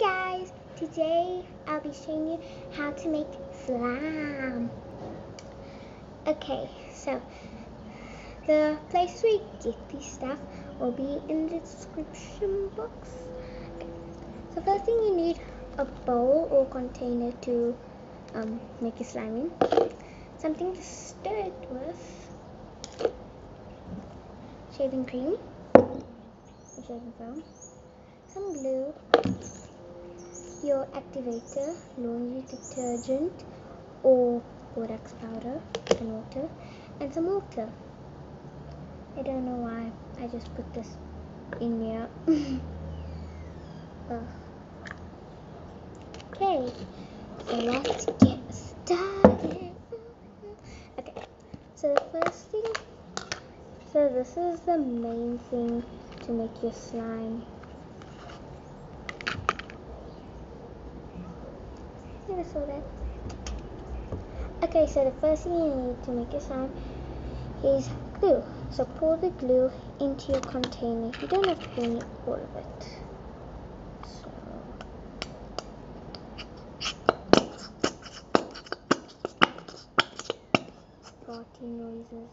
guys, today I'll be showing you how to make slime. Okay, so the place where you get this stuff will be in the description box. Okay. So first thing you need a bowl or container to make your slime in. Something to stir it with. Shaving cream, shaving foam, some glue, your activator, laundry detergent or borax powder and water, and some water. I don't know why I just put this in here. Okay, so let's get started. Okay, so the first thing, so this is the main thing to make your slime. Never saw that. Okay, so the first thing you need to make your slime is glue. So pour the glue into your container. You don't have to pour all of it. So party noises.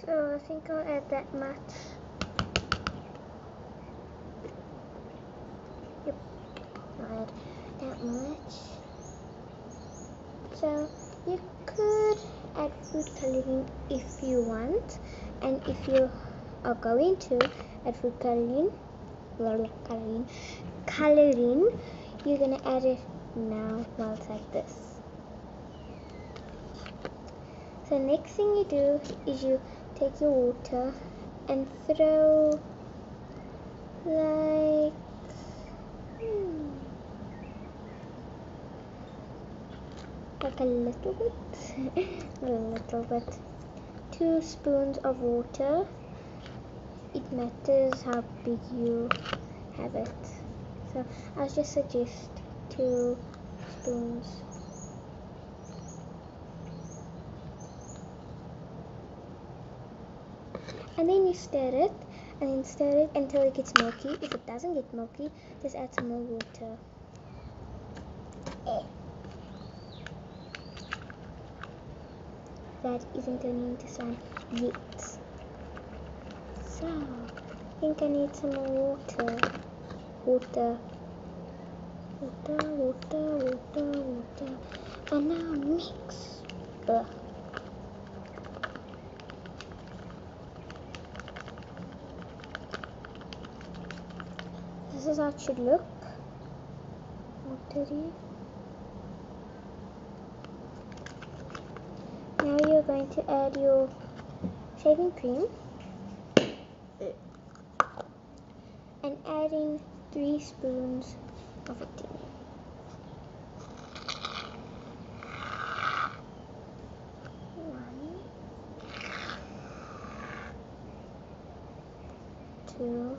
So I think I'll add that much. Yep, I'll add that much. So you could add food coloring if you want, and if you are going to add food coloring, you're gonna add it now while it's like this. So next thing you do is you take your water and throw like a little bit, 2 spoons of water. It matters how big you have it. So I'll just suggest 2 spoons. And then you stir it, and then stir it until it gets milky. If it doesn't get milky, just add some more water. That isn't turning into slime yet. So, I think I need some more water. Water. And now mix. This is how it should look. Watery. Now you're going to add your shaving cream and add in 3 spoons of it in. 1, 2,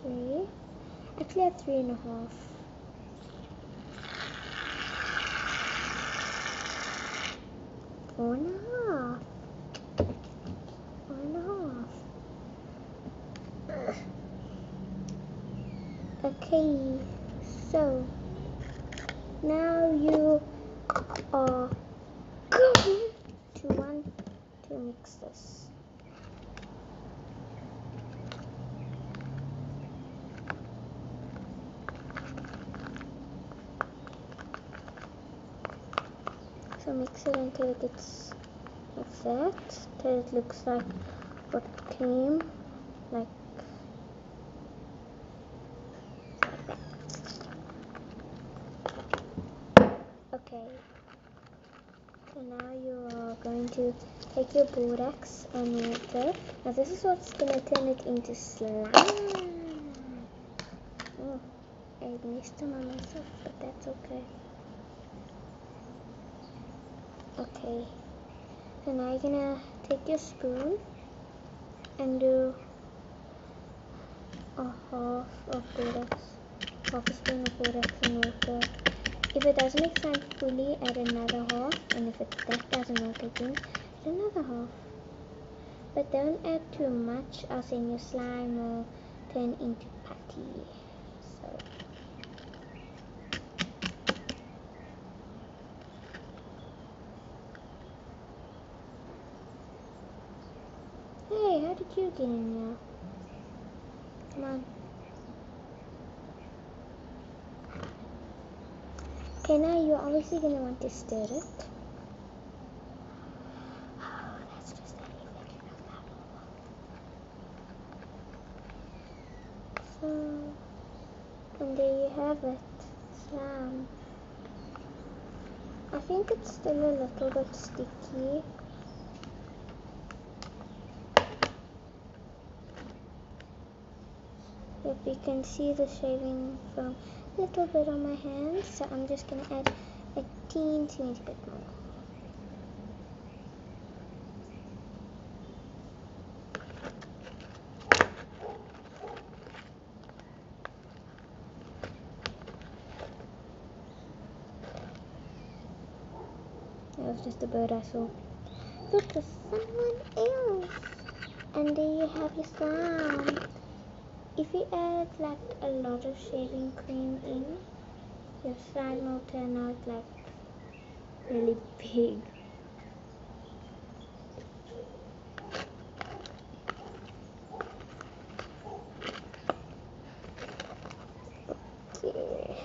3. Actually, I have 3.5. 4.5. 4.5. Okay, so now you are going to want to mix this. So mix it until it gets like that, till it looks like what came, like that. Okay, so now you are going to take your borax and water. Now this is what's going to turn it into slime. Oh, I missed them on myself, but that's okay. Okay, So now you're gonna take your spoon and do a half a spoon of Borax in water. If it doesn't expand fully, add another half, and if that doesn't work again, add another half. But don't add too much, else then your slime will turn into putty. So hey, how did you get in there? Come on. Okay, now you're obviously gonna want to stir it. That's just not even enough. So, and there you have it, slime. I think it's still a little bit sticky. If you can see the shaving foam a little bit on my hands, so I'm just going to add a teeny bit more. That was just a bird I saw. Look, there's someone else. And there you have your slime. If you add like a lot of shaving cream in, your slime will turn out like really big. Okay.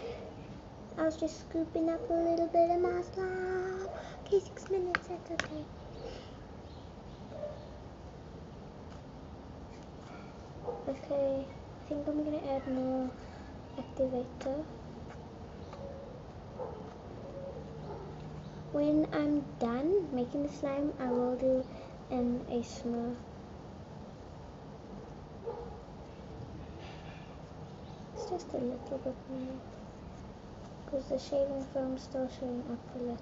I was just scooping up a little bit of my slime. Okay, 6 minutes, that's okay. Okay, I think I'm gonna add more activator. When I'm done making the slime, I will do an ASMR. It's just a little bit more, because the shaving foam is still showing up a little.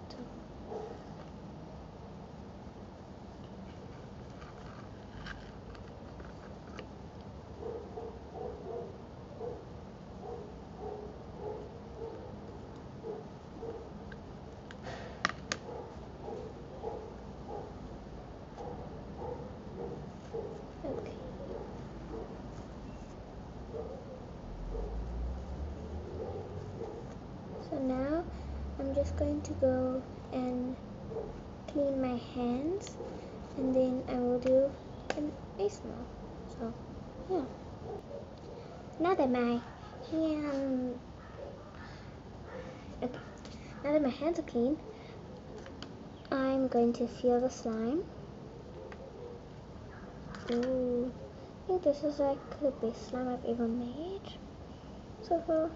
Okay. So now I'm just going to go and clean my hands, and then I will do an ASMR. So yeah. Now that my hand, okay. Now that my hands are clean, I'm going to feel the slime. Ooh, I think this is like the best slime I've ever made so far.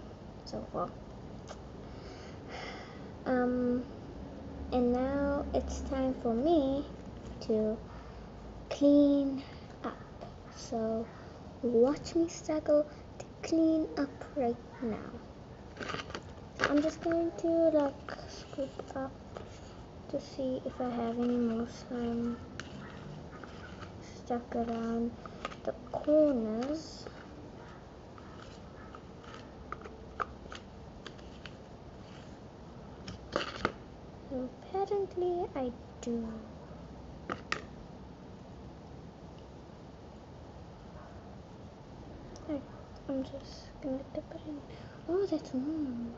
And now it's time for me to clean up. So watch me struggle to clean up right now. I'm just going to like scoop up to see if I have any more slime stuck around the corners. So apparently I do. I'm just gonna dip it in. Oh, that's more.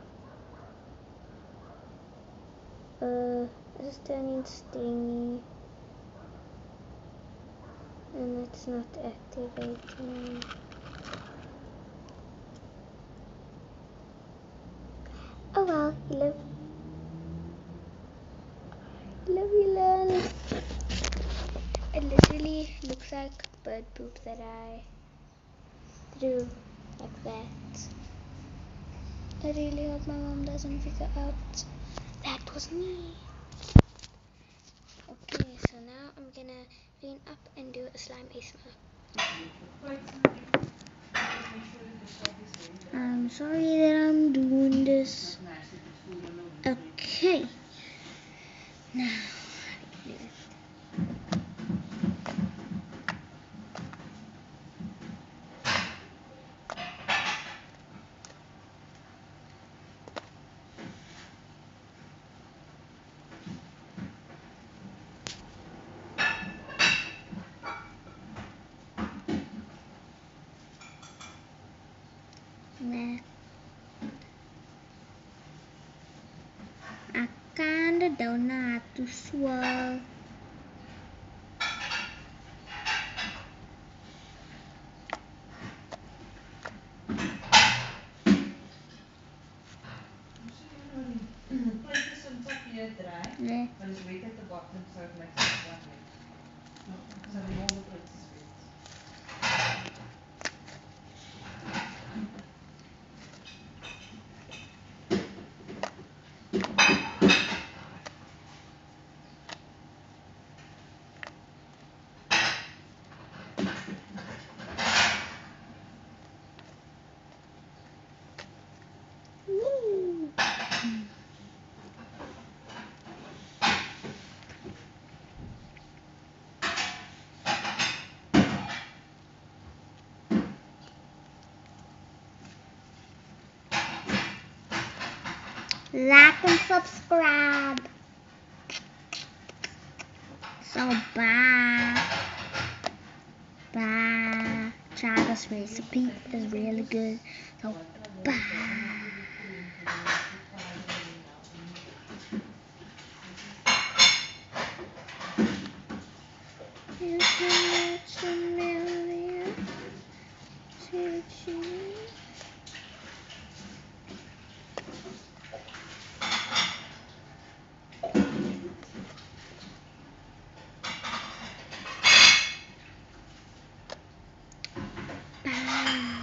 This is turning stingy. And it's not activating. Oh well, you learn. It literally looks like bird poop that I drew like that. I really hope my mom doesn't figure out that was me. Okay, so now I'm gonna clean up and do a slime ASMR. I'm sorry that I'm doing this. Okay. Now, want the donut to swirl. Yeah. Maar is wet at the bottom, so it makes it quite wet. So the more the plate is wet. Woo. Like and subscribe. So bye. Bye. Try this recipe. It's really good. So bye. Bye.